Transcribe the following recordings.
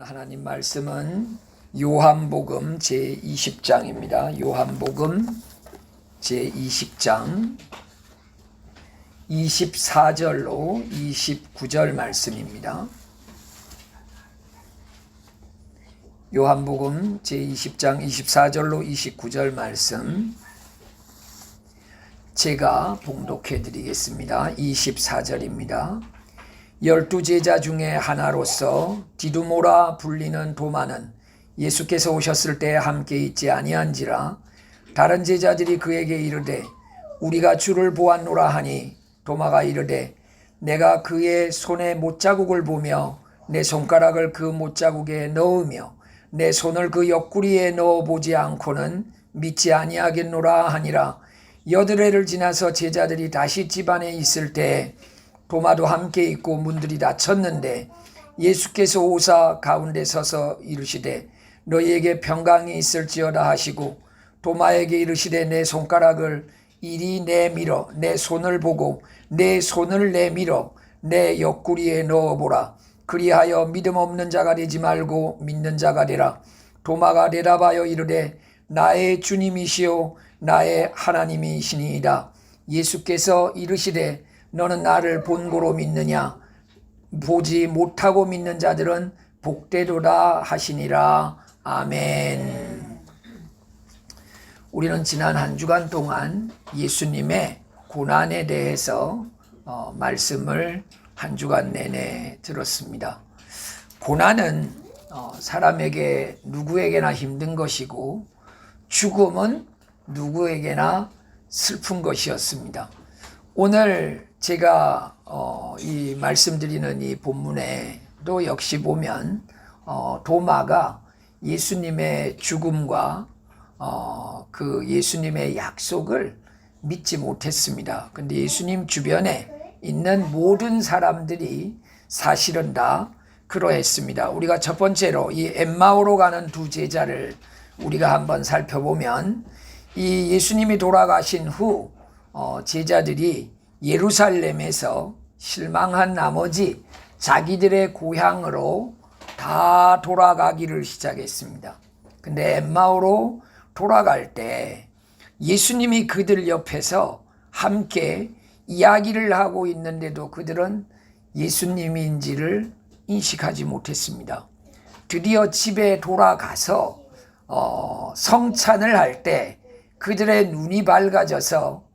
하나님 말씀은 요한복음 제20장입니다. 요한복음 제20장 24절로 29절 말씀입니다. 요한복음 제20장 24절로 29절 말씀 제가 봉독해 드리겠습니다. 24절입니다. 12 제자 중에 하나로서 디두모라 불리는 도마는 예수께서 오셨을 때 함께 있지 아니한지라. 다른 제자들이 그에게 이르되 우리가 주를 보았노라 하니 도마가 이르되 내가 그의 손에 못자국을 보며 내 손가락을 그 못자국에 넣으며 내 손을 그 옆구리에 넣어보지 않고는 믿지 아니하겠노라 하니라. 여드레를 지나서 제자들이 다시 집안에 있을 때 도마도 함께 있고 문들이 닫혔는데 예수께서 오사 가운데 서서 이르시되 너희에게 평강이 있을지어다 하시고 도마에게 이르시되 내 손가락을 이리 내밀어 내 손을 보고 내 손을 내밀어 내 옆구리에 넣어보라. 그리하여 믿음 없는 자가 되지 말고 믿는 자가 되라. 도마가 대답하여 이르되 나의 주님이시요 나의 하나님이시니이다. 예수께서 이르시되 너는 나를 본고로 믿느냐? 보지 못하고 믿는 자들은 복되도다 하시니라. 아멘. 우리는 지난 한 주간 동안 예수님의 고난에 대해서 말씀을 한 주간 내내 들었습니다. 고난은 사람에게 누구에게나 힘든 것이고 죽음은 누구에게나 슬픈 것이었습니다. 오늘 제가 이 말씀드리는 이 본문에도 역시 보면 도마가 예수님의 죽음과 그 예수님의 약속을 믿지 못했습니다. 근데 예수님 주변에 있는 모든 사람들이 사실은 다 그러했습니다. 우리가 첫 번째로 이 엠마오로 가는 두 제자를 우리가 한번 살펴보면 이 예수님이 돌아가신 후 제자들이 예루살렘에서 실망한 나머지 자기들의 고향으로 다 돌아가기를 시작했습니다. 근데 엠마오로 돌아갈 때 예수님이 그들 옆에서 함께 이야기를 하고 있는데도 그들은 예수님인지를 인식하지 못했습니다. 드디어 집에 돌아가서 성찬을 할 때 그들의 눈이 밝아져서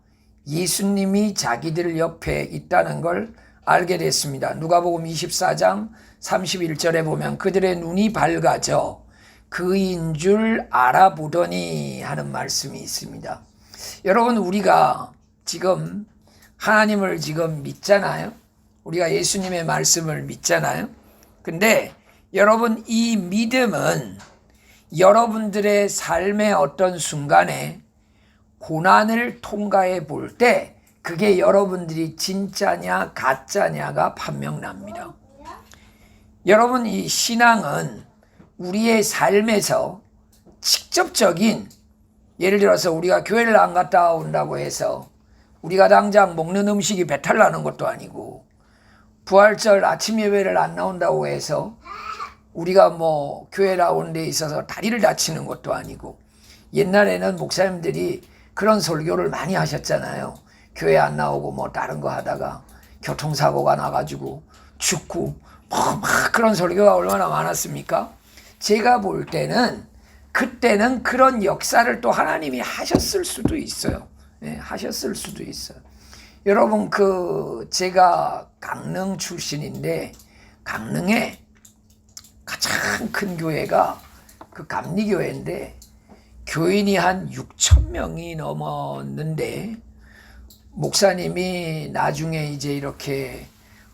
예수님이 자기들 옆에 있다는 걸 알게 됐습니다. 누가복음 24장 31절에 보면 그들의 눈이 밝아져 그인 줄 알아보더니 하는 말씀이 있습니다. 여러분, 우리가 지금 하나님을 지금 믿잖아요. 우리가 예수님의 말씀을 믿잖아요. 근데 여러분, 이 믿음은 여러분들의 삶의 어떤 순간에 고난을 통과해 볼 때 그게 여러분들이 진짜냐 가짜냐가 판명납니다. 여러분, 이 신앙은 우리의 삶에서 직접적인, 예를 들어서 우리가 교회를 안 갔다 온다고 해서 우리가 당장 먹는 음식이 배탈 나는 것도 아니고, 부활절 아침 예배를 안 나온다고 해서 우리가 뭐 교회 나오는 데 있어서 다리를 다치는 것도 아니고, 옛날에는 목사님들이 그런 설교를 많이 하셨잖아요. 교회 안 나오고 뭐 다른 거 하다가 교통사고가 나가지고 죽고 막 그런 설교가 얼마나 많았습니까? 제가 볼 때는 그때는 그런 역사를 또 하나님이 하셨을 수도 있어요. 네, 하셨을 수도 있어요. 여러분, 제가 강릉 출신인데 강릉에 가장 큰 교회가 그 감리교회인데 교인이 한 6천 명이 넘었는데 목사님이 나중에 이제 이렇게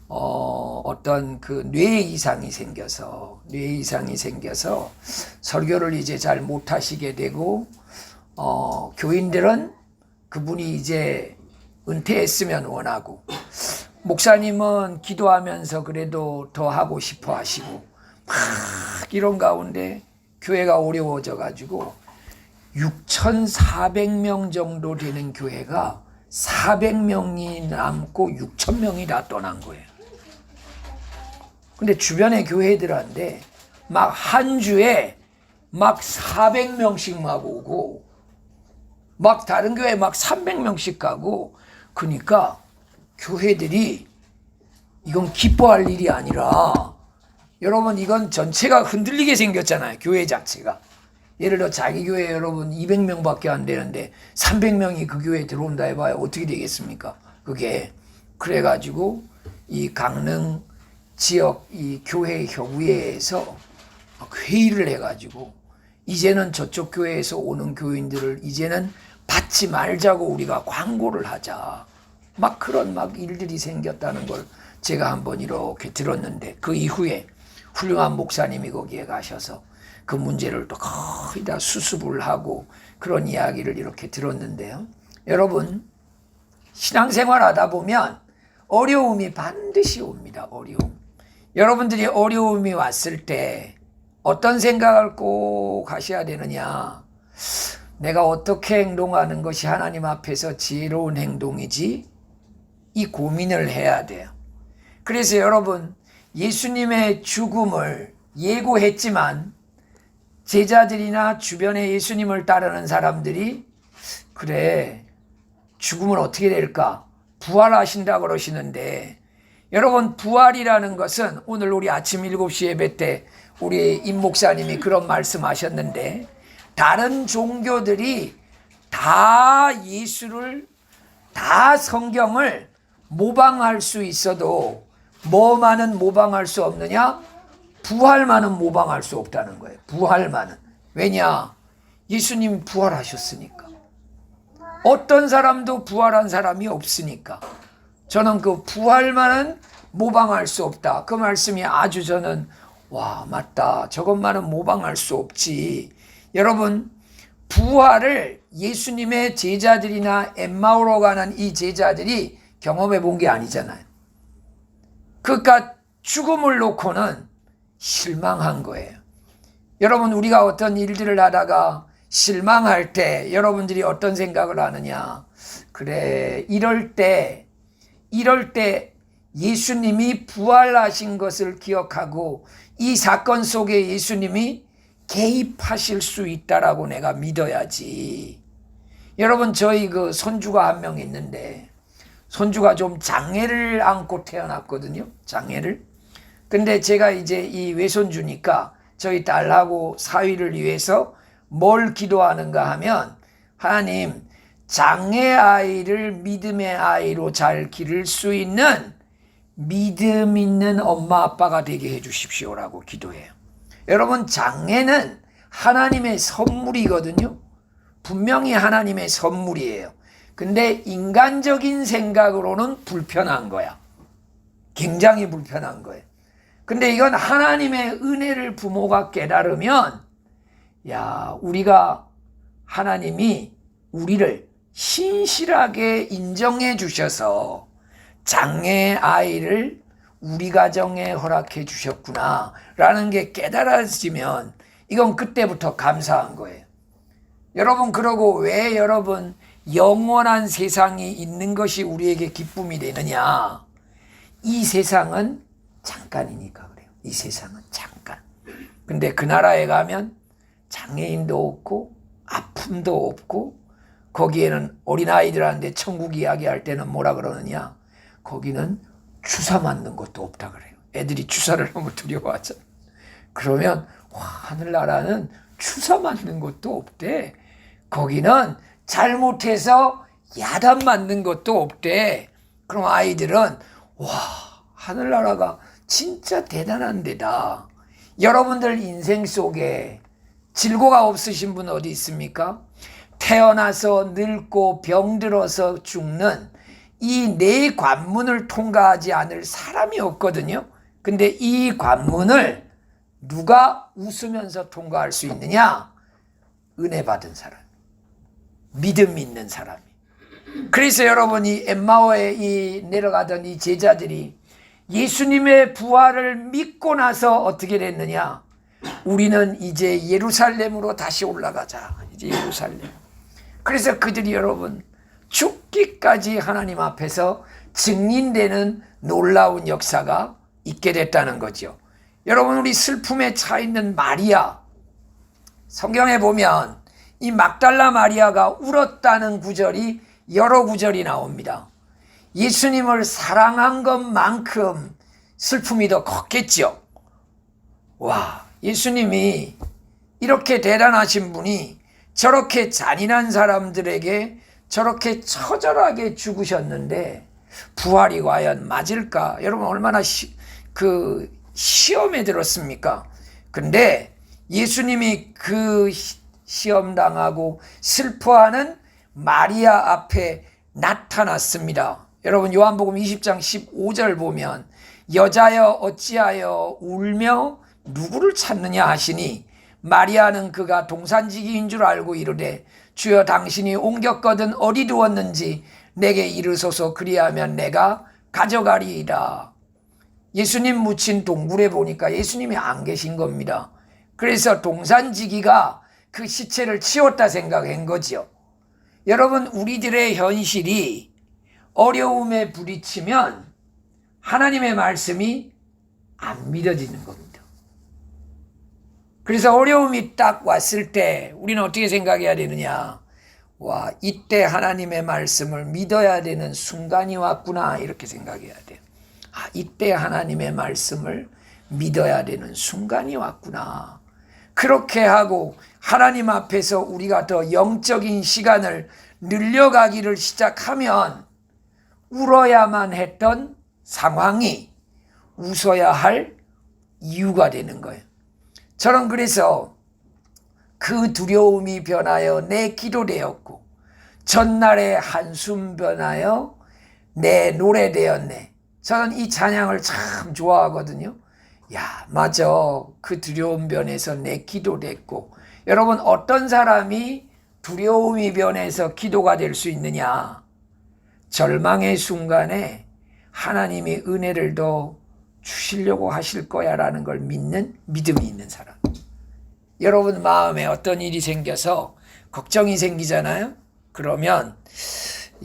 어떤 그 뇌 이상이 생겨서 설교를 이제 잘 못하시게 되고 교인들은 그분이 이제 은퇴했으면 원하고, 목사님은 기도하면서 그래도 더 하고 싶어 하시고 막 이런 가운데 교회가 어려워져 가지고 6,400명 정도 되는 교회가 400명이 남고 6,000명이 다 떠난 거예요. 근데 주변의 교회들한테 막 한 주에 막 400명씩 막 오고, 막 다른 교회 막 300명씩 가고, 그러니까 교회들이 이건 기뻐할 일이 아니라, 여러분 이건 전체가 흔들리게 생겼잖아요. 교회 자체가. 예를 들어 자기 교회 여러분 200명밖에 안 되는데 300명이 그 교회에 들어온다 해봐야 어떻게 되겠습니까? 그게. 그래가지고 이 강릉 지역 이 교회 협의회에서 회의를 해가지고 이제는 저쪽 교회에서 오는 교인들을 이제는 받지 말자고 우리가 광고를 하자. 막 그런 막 일들이 생겼다는 걸 제가 한번 이렇게 들었는데, 그 이후에 훌륭한 목사님이 거기에 가셔서 그 문제를 또 거의 다 수습을 하고 그런 이야기를 이렇게 들었는데요. 여러분, 신앙생활 하다 보면 어려움이 반드시 옵니다. 어려움. 여러분들이 어려움이 왔을 때 어떤 생각을 꼭 하셔야 되느냐. 내가 어떻게 행동하는 것이 하나님 앞에서 지혜로운 행동이지? 이 고민을 해야 돼요. 그래서 여러분, 예수님의 죽음을 예고했지만 제자들이나 주변에 예수님을 따르는 사람들이 그래, 죽음은 어떻게 될까? 부활하신다 그러시는데, 여러분 부활이라는 것은 오늘 우리 아침 7시 예배 때 우리 임 목사님이 그런 말씀하셨는데, 다른 종교들이 다 예수를, 다 성경을 모방할 수 있어도 뭐만은 모방할 수 없느냐? 부활만은 모방할 수 없다는 거예요. 부활만은. 왜냐? 예수님 부활하셨으니까. 어떤 사람도 부활한 사람이 없으니까. 저는 그 부활만은 모방할 수 없다. 그 말씀이 아주 저는 와, 맞다. 저것만은 모방할 수 없지. 여러분, 부활을 예수님의 제자들이나 엠마오로 가는 이 제자들이 경험해 본 게 아니잖아요. 그러니까 죽음을 놓고는 실망한 거예요. 여러분, 우리가 어떤 일들을 하다가 실망할 때 여러분들이 어떤 생각을 하느냐? 그래, 이럴 때 예수님이 부활하신 것을 기억하고 이 사건 속에 예수님이 개입하실 수 있다라고 내가 믿어야지. 여러분, 저희 그 손주가 한 명 있는데, 손주가 좀 장애를 안고 태어났거든요. 장애를. 근데 제가 이제 이 외손주니까 저희 딸하고 사위를 위해서 뭘 기도하는가 하면, 하나님, 장애 아이를 믿음의 아이로 잘 기를 수 있는 믿음 있는 엄마 아빠가 되게 해주십시오라고 기도해요. 여러분, 장애는 하나님의 선물이거든요. 분명히 하나님의 선물이에요. 근데 인간적인 생각으로는 불편한 거야. 굉장히 불편한 거예요. 근데 이건 하나님의 은혜를 부모가 깨달으면, 야, 우리가 하나님이 우리를 신실하게 인정해 주셔서 장애 아이를 우리 가정에 허락해 주셨구나 라는 게 깨달아지면 이건 그때부터 감사한 거예요. 여러분, 그러고 왜 여러분 영원한 세상이 있는 것이 우리에게 기쁨이 되느냐? 이 세상은 잠깐이니까 그래요. 이 세상은 잠깐. 근데 그 나라에 가면 장애인도 없고 아픔도 없고, 거기에는 어린아이들한테 천국 이야기할 때는 뭐라 그러느냐? 거기는 주사 맞는 것도 없다 그래요. 애들이 주사를 너무 두려워하죠. 그러면 와, 하늘나라는 주사 맞는 것도 없대. 거기는 잘못해서 야단 맞는 것도 없대. 그럼 아이들은 와, 하늘나라가 진짜 대단한 데다. 여러분들 인생 속에 질고가 없으신 분 어디 있습니까? 태어나서 늙고 병들어서 죽는 이 네 관문을 통과하지 않을 사람이 없거든요. 근데 이 관문을 누가 웃으면서 통과할 수 있느냐? 은혜 받은 사람, 믿음 있는 사람이. 그래서 여러분이 엠마오에 이 내려가던 이 제자들이 예수님의 부활을 믿고 나서 어떻게 됐느냐? 우리는 이제 예루살렘으로 다시 올라가자. 이제 예루살렘. 그래서 그들이 여러분 죽기까지 하나님 앞에서 증인되는 놀라운 역사가 있게 됐다는 거죠. 여러분, 우리 슬픔에 차 있는 마리아, 성경에 보면 이 막달라 마리아가 울었다는 구절이 여러 구절이 나옵니다. 예수님을 사랑한 것만큼 슬픔이 더 컸겠죠. 와, 예수님이 이렇게 대단하신 분이 저렇게 잔인한 사람들에게 저렇게 처절하게 죽으셨는데 부활이 과연 맞을까? 여러분, 얼마나 시험에 들었습니까? 근데 예수님이 그 시험 당하고 슬퍼하는 마리아 앞에 나타났습니다. 여러분, 요한복음 20장 15절 보면 여자여 어찌하여 울며 누구를 찾느냐 하시니 마리아는 그가 동산지기인 줄 알고 이르되 주여 당신이 옮겼거든 어디 두었는지 내게 이르소서 그리하면 내가 가져가리이다. 예수님 묻힌 동굴에 보니까 예수님이 안 계신 겁니다. 그래서 동산지기가 그 시체를 치웠다 생각한 거죠. 여러분, 우리들의 현실이 어려움에 부딪히면 하나님의 말씀이 안 믿어지는 겁니다. 그래서 어려움이 딱 왔을 때 우리는 어떻게 생각해야 되느냐? 와, 이때 하나님의 말씀을 믿어야 되는 순간이 왔구나, 이렇게 생각해야 돼요. 아, 이때 하나님의 말씀을 믿어야 되는 순간이 왔구나. 그렇게 하고 하나님 앞에서 우리가 더 영적인 시간을 늘려가기를 시작하면 울어야만 했던 상황이 웃어야 할 이유가 되는 거예요. 저는 그래서 그 두려움이 변하여 내 기도 되었고 전날의 한숨 변하여 내 노래 되었네. 저는 이 찬양을 참 좋아하거든요. 야, 맞아. 그 두려움 변해서 내 기도 됐고. 여러분, 어떤 사람이 두려움이 변해서 기도가 될 수 있느냐? 절망의 순간에 하나님이 은혜를 더 주시려고 하실 거야 라는 걸 믿는 믿음이 있는 사람. 여러분 마음에 어떤 일이 생겨서 걱정이 생기잖아요. 그러면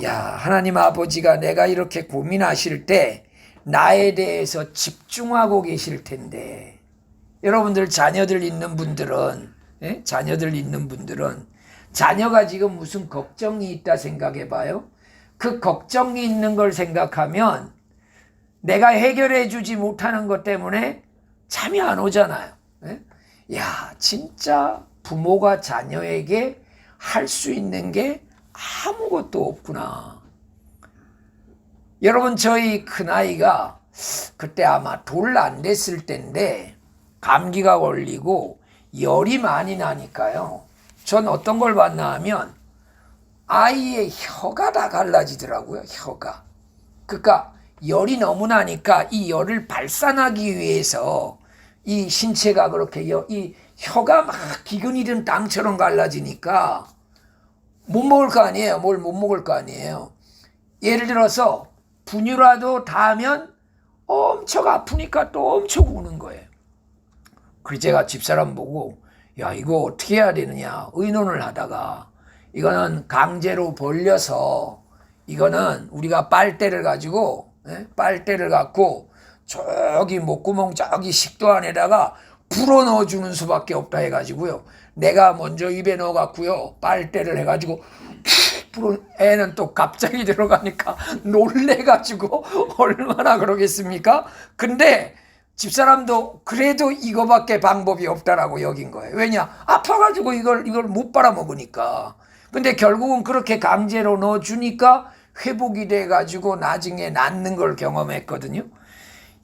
야, 하나님 아버지가 내가 이렇게 고민하실 때 나에 대해서 집중하고 계실 텐데. 여러분들 자녀들 있는 분들은 자녀가 지금 무슨 걱정이 있다 생각해 봐요. 그 걱정이 있는 걸 생각하면 내가 해결해 주지 못하는 것 때문에 잠이 안 오잖아요. 야, 진짜 부모가 자녀에게 할 수 있는 게 아무것도 없구나. 여러분, 저희 큰아이가 그때 아마 돌 안 됐을 때인데 감기가 걸리고 열이 많이 나니까요. 전 어떤 걸 봤나 하면 아이의 혀가 다 갈라지더라고요. 혀가. 그러니까 열이 너무 나니까 이 열을 발산하기 위해서 이 신체가 그렇게 이 혀가 막 기근이 든 땅처럼 갈라지니까 못 먹을 거 아니에요. 뭘 못 먹을 거 아니에요. 예를 들어서 분유라도 닿으면 엄청 아프니까 또 엄청 우는 거예요. 그래서 제가 집사람 보고 야, 이거 어떻게 해야 되느냐 의논을 하다가 이거는 강제로 벌려서 이거는 우리가 빨대를 갖고 저기 목구멍 저기 식도 안에다가 불어 넣어주는 수밖에 없다 해가지고요. 내가 먼저 입에 넣어갖고요. 빨대를 해가지고 애는 또 갑자기 들어가니까 놀래가지고 얼마나 그러겠습니까? 근데 집사람도 그래도 이거밖에 방법이 없다라고 여긴 거예요. 왜냐? 아파가지고 이걸 못 빨아먹으니까. 근데 결국은 그렇게 강제로 넣어주니까 회복이 돼가지고 나중에 낫는 걸 경험했거든요.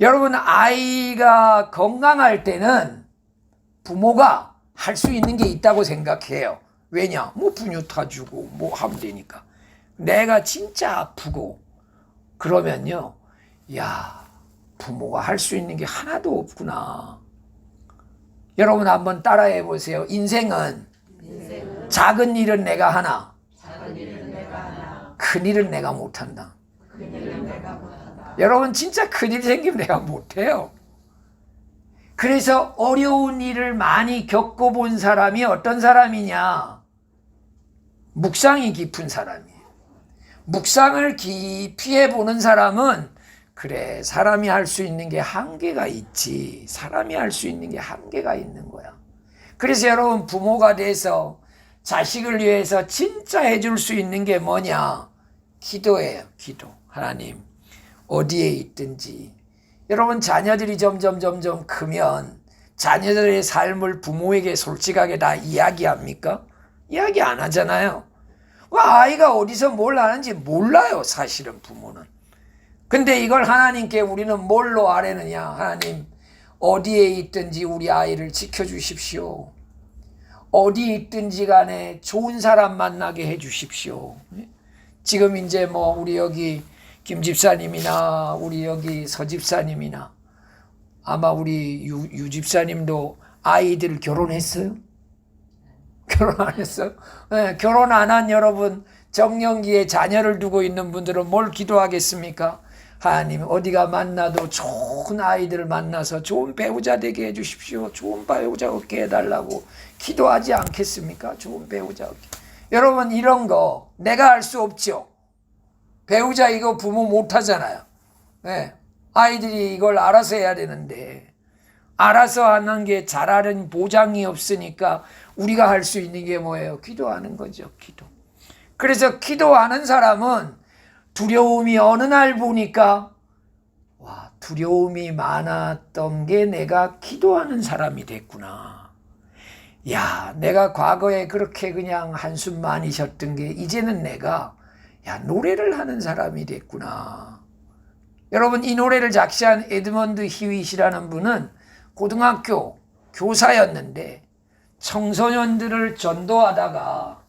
여러분, 아이가 건강할 때는 부모가 할 수 있는 게 있다고 생각해요. 왜냐? 뭐 분유 타주고 뭐 하면 되니까. 내가 진짜 아프고 그러면요, 야, 부모가 할 수 있는 게 하나도 없구나. 여러분 한번 따라해 보세요. 인생은 작은 일은 내가 하나, 큰 일은 내가 못한다. 여러분 진짜 큰일 생기면 내가 못해요. 그래서 어려운 일을 많이 겪어본 사람이 어떤 사람이냐? 묵상이 깊은 사람이에요. 묵상을 깊이 해보는 사람은 그래, 사람이 할 수 있는 게 한계가 있지. 사람이 할 수 있는 게 한계가 있는 거야. 그래서 여러분, 부모가 돼서 자식을 위해서 진짜 해줄 수 있는 게 뭐냐? 기도예요. 기도. 하나님, 어디에 있든지. 여러분, 자녀들이 점점 크면 자녀들의 삶을 부모에게 솔직하게 다 이야기합니까? 이야기 안 하잖아요. 아이가 어디서 뭘 하는지 몰라요, 사실은 부모는. 근데 이걸 하나님께 우리는 뭘로 아뢰느냐? 하나님, 어디에 있든지 우리 아이를 지켜주십시오. 어디 있든지 간에 좋은 사람 만나게 해주십시오. 지금 이제 뭐 우리 여기 김 집사님이나 우리 여기 서 집사님이나 아마 우리 유 집사님도 아이들 결혼했어요? 결혼 안 했어요? 네, 결혼 안 한 여러분, 정년기에 자녀를 두고 있는 분들은 뭘 기도하겠습니까? 하나님, 어디가 만나도 좋은 아이들을 만나서 좋은 배우자 되게 해주십시오. 좋은 배우자 얻게 해달라고 기도하지 않겠습니까? 좋은 배우자 얻게. 여러분, 이런 거 내가 할 수 없죠. 배우자 이거 부모 못하잖아요. 네, 아이들이 이걸 알아서 해야 되는데 알아서 하는 게 잘하는 보장이 없으니까 우리가 할 수 있는 게 뭐예요? 기도하는 거죠. 기도. 그래서 기도하는 사람은 두려움이 어느 날 보니까 두려움이 많았던 게 내가 기도하는 사람이 됐구나. 야, 내가 과거에 그렇게 그냥 한숨 많이 쉬었던 게 이제는 내가 노래를 하는 사람이 됐구나. 여러분, 이 노래를 작시한 에드먼드 히윗이라는 분은 고등학교 교사였는데 청소년들을 전도하다가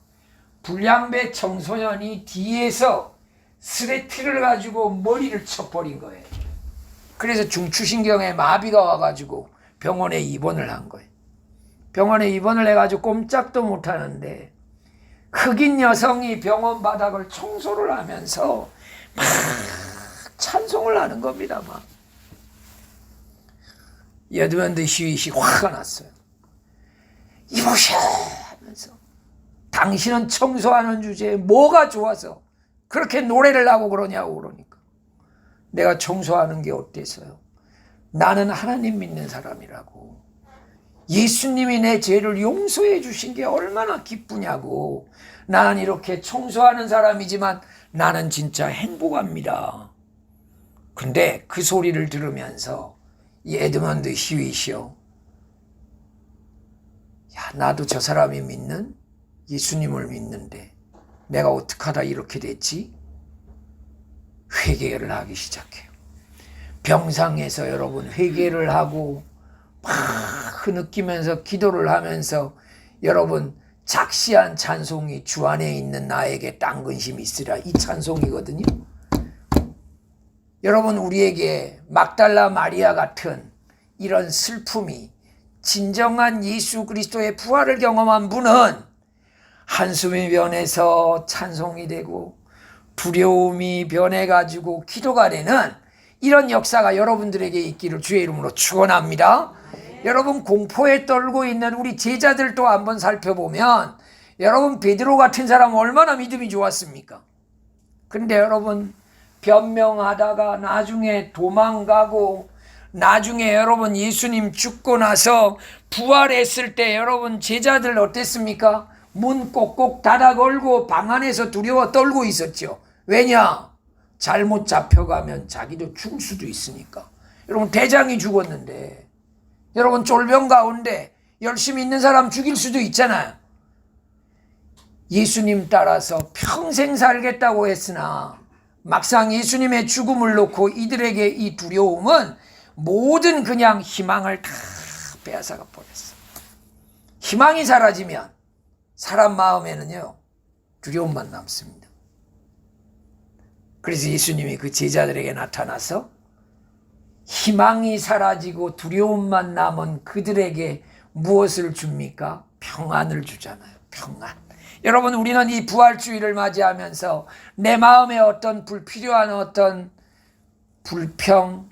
불량배 청소년이 뒤에서 스레트를 가지고 머리를 쳐버린 거예요. 그래서 중추신경에 마비가 와가지고 병원에 입원을 한 거예요. 병원에 입원을 해가지고 꼼짝도 못하는데 흑인 여성이 병원 바닥을 청소를 하면서 막 찬송을 하는 겁니다. 막. 에드먼드 히윗이 화가 났어요. 이보셔 하면서 당신은 청소하는 주제에 뭐가 좋아서 그렇게 노래를 하고 그러냐고. 그러니까 내가 청소하는 게 어때서요? 나는 하나님 믿는 사람이라고. 예수님이 내 죄를 용서해 주신 게 얼마나 기쁘냐고. 나는 이렇게 청소하는 사람이지만 나는 진짜 행복합니다. 근데 그 소리를 들으면서 이 에드먼드 히윗이요, 나도 저 사람이 믿는 예수님을 믿는데 내가 어떻게 하다 이렇게 됐지? 회개를 하기 시작해요. 병상에서 여러분 회개를 하고 막 흐느끼면서 기도를 하면서 여러분 작시한 찬송이 주 안에 있는 나에게 딴 근심이 있으라, 이 찬송이거든요. 여러분, 우리에게 막달라 마리아 같은 이런 슬픔이 진정한 예수 그리스도의 부활을 경험한 분은 한숨이 변해서 찬송이 되고 두려움이 변해가지고 기도가 되는 이런 역사가 여러분들에게 있기를 주의 이름으로 축원합니다. 여러분, 공포에 떨고 있는 우리 제자들도 한번 살펴보면 여러분, 베드로 같은 사람 얼마나 믿음이 좋았습니까? 근데 여러분, 변명하다가 나중에 도망가고 나중에 여러분 예수님 죽고 나서 부활했을 때 여러분 제자들 어땠습니까? 문 꼭꼭 닫아 걸고 방 안에서 두려워 떨고 있었죠. 왜냐? 잘못 잡혀가면 자기도 죽을 수도 있으니까. 여러분, 대장이 죽었는데 여러분 쫄병 가운데 열심히 있는 사람 죽일 수도 있잖아요. 예수님 따라서 평생 살겠다고 했으나 막상 예수님의 죽음을 놓고 이들에게 이 두려움은 모든 그냥 희망을 다 빼앗아가 버렸어. 희망이 사라지면 사람 마음에는요 두려움만 남습니다. 그래서 예수님이 그 제자들에게 나타나서 희망이 사라지고 두려움만 남은 그들에게 무엇을 줍니까? 평안을 주잖아요. 평안. 여러분, 우리는 이 부활주의를 맞이하면서 내 마음에 어떤 불필요한 어떤 불평,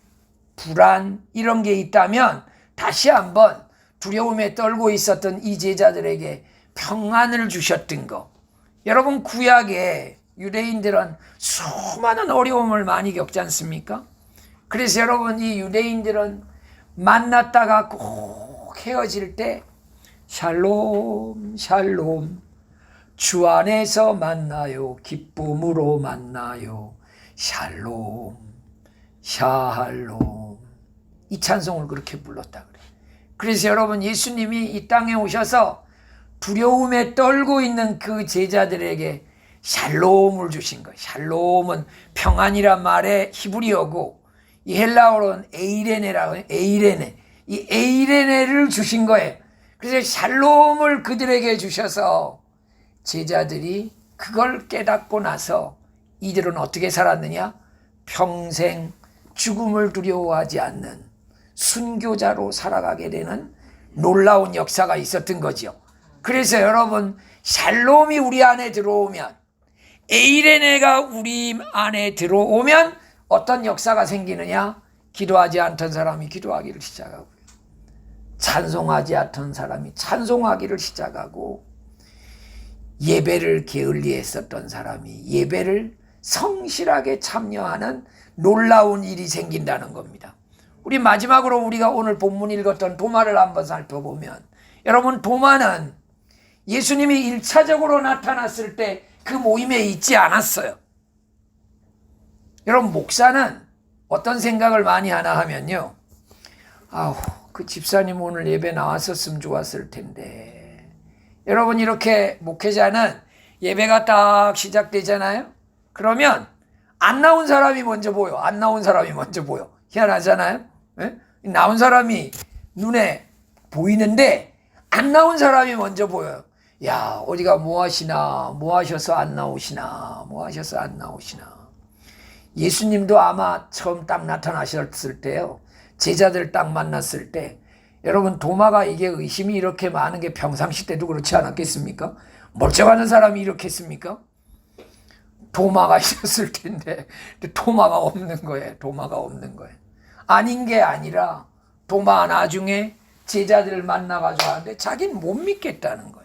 불안 이런 게 있다면 다시 한번 두려움에 떨고 있었던 이 제자들에게 평안을 주셨던 거. 여러분, 구약에 유대인들은 수많은 어려움을 많이 겪지 않습니까? 그래서 여러분, 이 유대인들은 만났다가 꼭 헤어질 때 샬롬 샬롬, 주 안에서 만나요, 기쁨으로 만나요, 샬롬 샬롬, 이 찬송을 그렇게 불렀다 그래요. 그래서 여러분, 예수님이 이 땅에 오셔서 두려움에 떨고 있는 그 제자들에게 샬롬을 주신 거예요. 샬롬은 평안이란 말의 히브리어고, 이 헬라어로는 에이레네라고 해요. 에이레네. 이 에이레네를 주신 거예요. 그래서 샬롬을 그들에게 주셔서 제자들이 그걸 깨닫고 나서 이들은 어떻게 살았느냐? 평생 죽음을 두려워하지 않는 순교자로 살아가게 되는 놀라운 역사가 있었던 거죠. 그래서 여러분, 샬롬이 우리 안에 들어오면, 에이레네가 우리 안에 들어오면 어떤 역사가 생기느냐? 기도하지 않던 사람이 기도하기를 시작하고요, 찬송하지 않던 사람이 찬송하기를 시작하고, 예배를 게을리했었던 사람이 예배를 성실하게 참여하는 놀라운 일이 생긴다는 겁니다. 우리 마지막으로 우리가 오늘 본문 읽었던 도마를 한번 살펴보면, 여러분, 도마는 예수님이 1차적으로 나타났을 때 그 모임에 있지 않았어요. 여러분, 목사는 어떤 생각을 많이 하나 하면요, 아우, 그 집사님 오늘 예배 나왔었으면 좋았을 텐데. 여러분, 이렇게 목회자는 예배가 딱 시작되잖아요. 그러면 안 나온 사람이 먼저 보여. 안 나온 사람이 먼저 보여. 희한하잖아요. 네? 나온 사람이 눈에 보이는데 안 나온 사람이 먼저 보여요. 야, 어디가 뭐 하시나, 뭐 하셔서 안 나오시나, 뭐 하셔서 안 나오시나. 예수님도 아마 처음 딱 나타나셨을 때요, 제자들 딱 만났을 때, 여러분, 도마가 이게 의심이 이렇게 많은 게 평상시 때도 그렇지 않았겠습니까? 멀쩡한 사람이 이렇게 했습니까? 도마가 있었을 텐데 도마가 없는 거예요. 도마가 없는 거예요. 아닌 게 아니라 도마 나중에 제자들을 만나가지고 하는데 자기는 못 믿겠다는 거예요.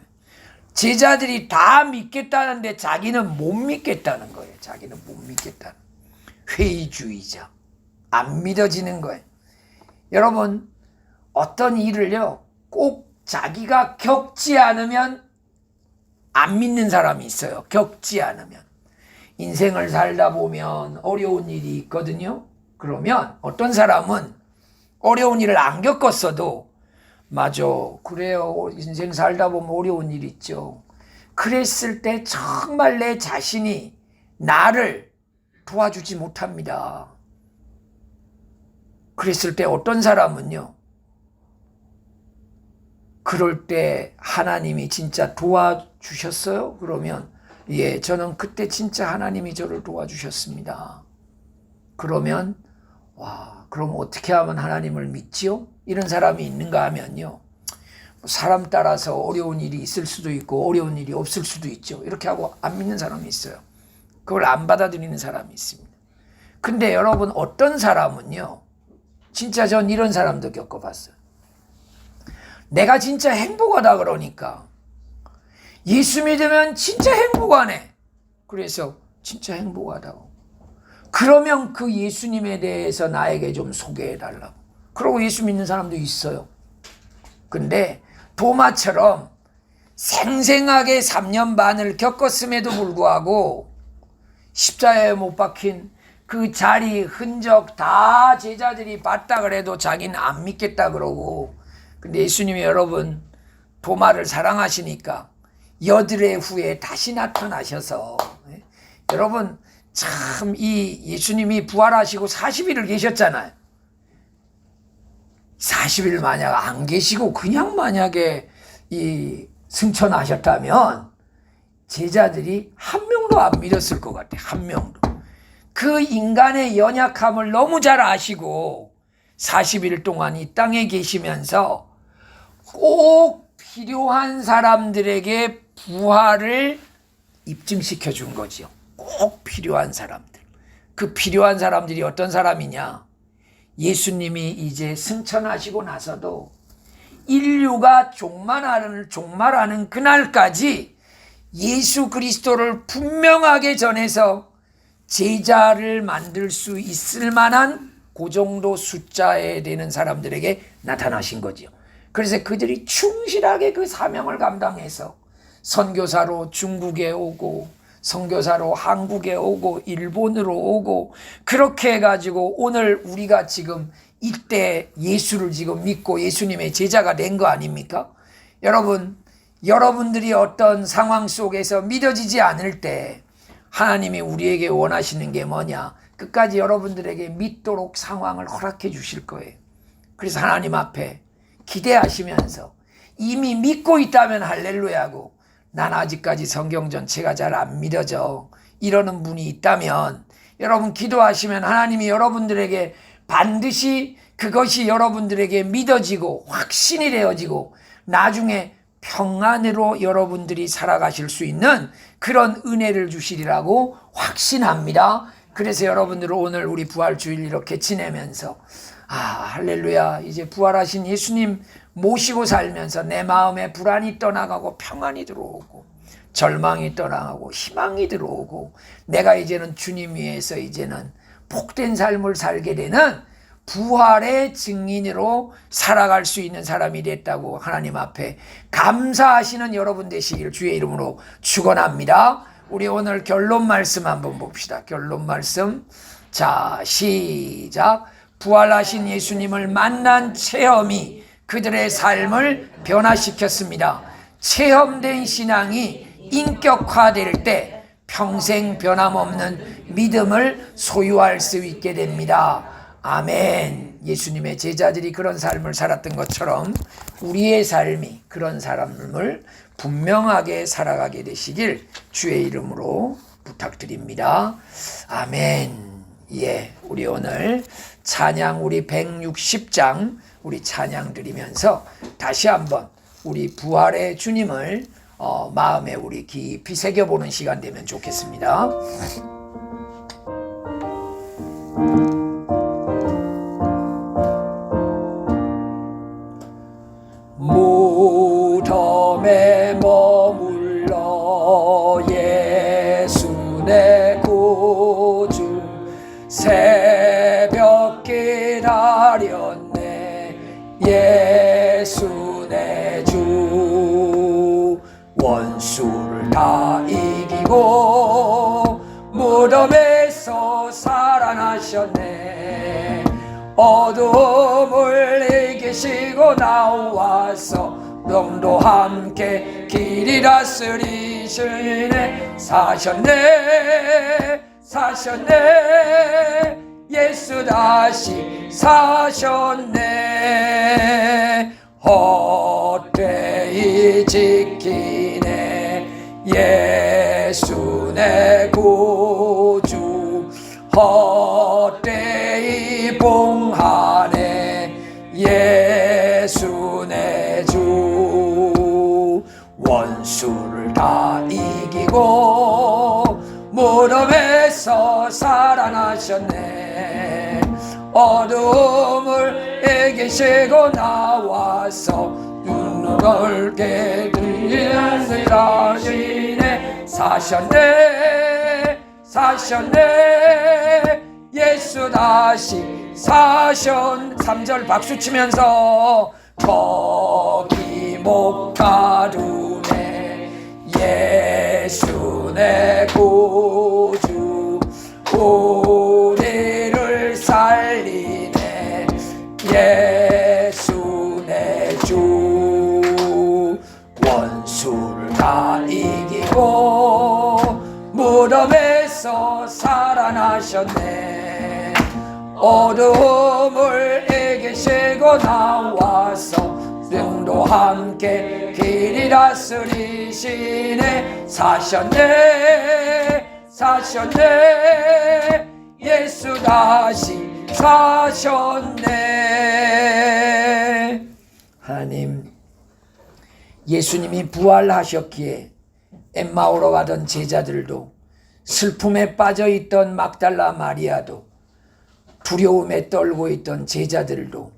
제자들이 다 믿겠다는데 자기는 못 믿겠다는 거예요. 자기는 못 믿겠다는, 회의주의자, 안 믿어지는 거예요. 여러분, 어떤 일을요, 꼭 자기가 겪지 않으면 안 믿는 사람이 있어요. 겪지 않으면. 인생을 살다 보면 어려운 일이 있거든요. 그러면 어떤 사람은 어려운 일을 안 겪었어도, 맞아, 그래요, 인생 살다 보면 어려운 일 있죠, 그랬을 때 정말 내 자신이 나를 도와주지 못합니다. 그랬을 때 어떤 사람은요, 그럴 때 하나님이 진짜 도와주셨어요? 그러면 예, 저는 그때 진짜 하나님이 저를 도와주셨습니다. 그러면 와, 그럼 어떻게 하면 하나님을 믿지요? 이런 사람이 있는가 하면요, 사람 따라서 어려운 일이 있을 수도 있고 어려운 일이 없을 수도 있죠. 이렇게 하고 안 믿는 사람이 있어요. 그걸 안 받아들이는 사람이 있습니다. 근데 여러분, 어떤 사람은요, 진짜 전 이런 사람도 겪어봤어요. 내가 진짜 행복하다 그러니까, 예수 믿으면 진짜 행복하네, 그래서 진짜 행복하다고, 그러면 그 예수님에 대해서 나에게 좀 소개해달라고 그러고 예수 믿는 사람도 있어요. 근데 도마처럼 생생하게 3년 반을 겪었음에도 불구하고 십자가에 못 박힌 그 자리 흔적 다 제자들이 봤다 그래도 자기는 안 믿겠다 그러고, 근데 예수님이 여러분 도마를 사랑하시니까 여드레 후에 다시 나타나셔서, 여러분 참 이 예수님이 부활하시고 40일을 계셨잖아요. 40일 만약 안 계시고 그냥 만약에 이 승천하셨다면 제자들이 한 명도 안 믿었을 것 같아요. 한 명도. 그 인간의 연약함을 너무 잘 아시고 40일 동안 이 땅에 계시면서 꼭 필요한 사람들에게 부활을 입증시켜 준 거지요. 꼭 필요한 사람들. 그 필요한 사람들이 어떤 사람이냐? 예수님이 이제 승천하시고 나서도 인류가 종말하는 그날까지 예수 그리스도를 분명하게 전해서 제자를 만들 수 있을 만한 그 정도 숫자에 되는 사람들에게 나타나신 거죠. 그래서 그들이 충실하게 그 사명을 감당해서 선교사로 중국에 오고 선교사로 한국에 오고 일본으로 오고 그렇게 해가지고 오늘 우리가 지금 이때 예수를 지금 믿고 예수님의 제자가 된 거 아닙니까? 여러분들이 어떤 상황 속에서 믿어지지 않을 때 하나님이 우리에게 원하시는 게 뭐냐? 끝까지 여러분들에게 믿도록 상황을 허락해 주실 거예요. 그래서 하나님 앞에 기대하시면서 이미 믿고 있다면 할렐루야고, 난 아직까지 성경 전체가 잘 안 믿어져, 이러는 분이 있다면 여러분 기도하시면 하나님이 여러분들에게 반드시 그것이 여러분들에게 믿어지고 확신이 되어지고 나중에 평안으로 여러분들이 살아가실 수 있는 그런 은혜를 주시리라고 확신합니다. 그래서 여러분들은 오늘 우리 부활주일 이렇게 지내면서 할렐루야, 이제 부활하신 예수님 모시고 살면서 내 마음에 불안이 떠나가고 평안이 들어오고 절망이 떠나가고 희망이 들어오고 내가 이제는 주님 위해서 이제는 복된 삶을 살게 되는 부활의 증인으로 살아갈 수 있는 사람이 됐다고 하나님 앞에 감사하시는 여러분 되시길 주의 이름으로 축원합니다. 우리 오늘 결론 말씀 한번 봅시다. 결론 말씀. 자, 시작. 부활하신 예수님을 만난 체험이 그들의 삶을 변화시켰습니다. 체험된 신앙이 인격화될 때 평생 변함없는 믿음을 소유할 수 있게 됩니다. 아멘. 예수님의 제자들이 그런 삶을 살았던 것처럼 우리의 삶이 그런 삶을 분명하게 살아가게 되시길 주의 이름으로 부탁드립니다. 아멘. 예, 우리 오늘 찬양 우리 160장 우리 찬양 드리면서 다시 한번 우리 부활의 주님을 마음에 우리 깊이 새겨보는 시간 되면 좋겠습니다. 무덤에 머물러 예수 내 구주 새벽 기다렸네. 예수 내 주 원수를 다 이기고 무덤에서 살아나셨네. 어둠을 이기시고 나와서 영도 함께 길이 다스리시네. 사셨네 사셨네. 예수 다시 사셨네. 헛되이 지키네. 예수 내 구주 헛되이 봉하네. 예수 내 주 원수를 다 이기고 무덤에서 살아나셨네. 어둠을 이기시고 나와서 눈넓게 들리시네. 사셨네 사셨네. 예수 다시 사셨. 3절 박수 치면서 거기 못 가두네. 예수 내 구주 우리를 살리네. 예수 내 주 원수를 다 이기고 무덤에서 살아나셨네. 어둠을 이기시고 나와서 영도 함께 길이 다스리시네. 사셨네 사셨네. 예수 다시 사셨네. 하나님, 예수님이 부활하셨기에 엠마오로 가던 제자들도, 슬픔에 빠져있던 막달라 마리아도, 두려움에 떨고 있던 제자들도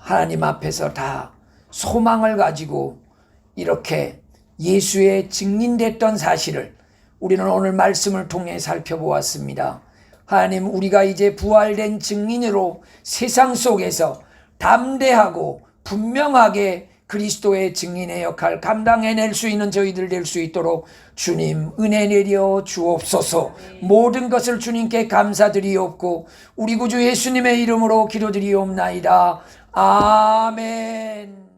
하나님 앞에서 다 소망을 가지고 이렇게 예수의 증인됐던 사실을 우리는 오늘 말씀을 통해 살펴보았습니다. 하나님, 우리가 이제 부활된 증인으로 세상 속에서 담대하고 분명하게 그리스도의 증인의 역할 감당해낼 수 있는 저희들 될 수 있도록 주님 은혜 내려 주옵소서. 모든 것을 주님께 감사드리옵고 우리 구주 예수님의 이름으로 기도드리옵나이다. 아멘.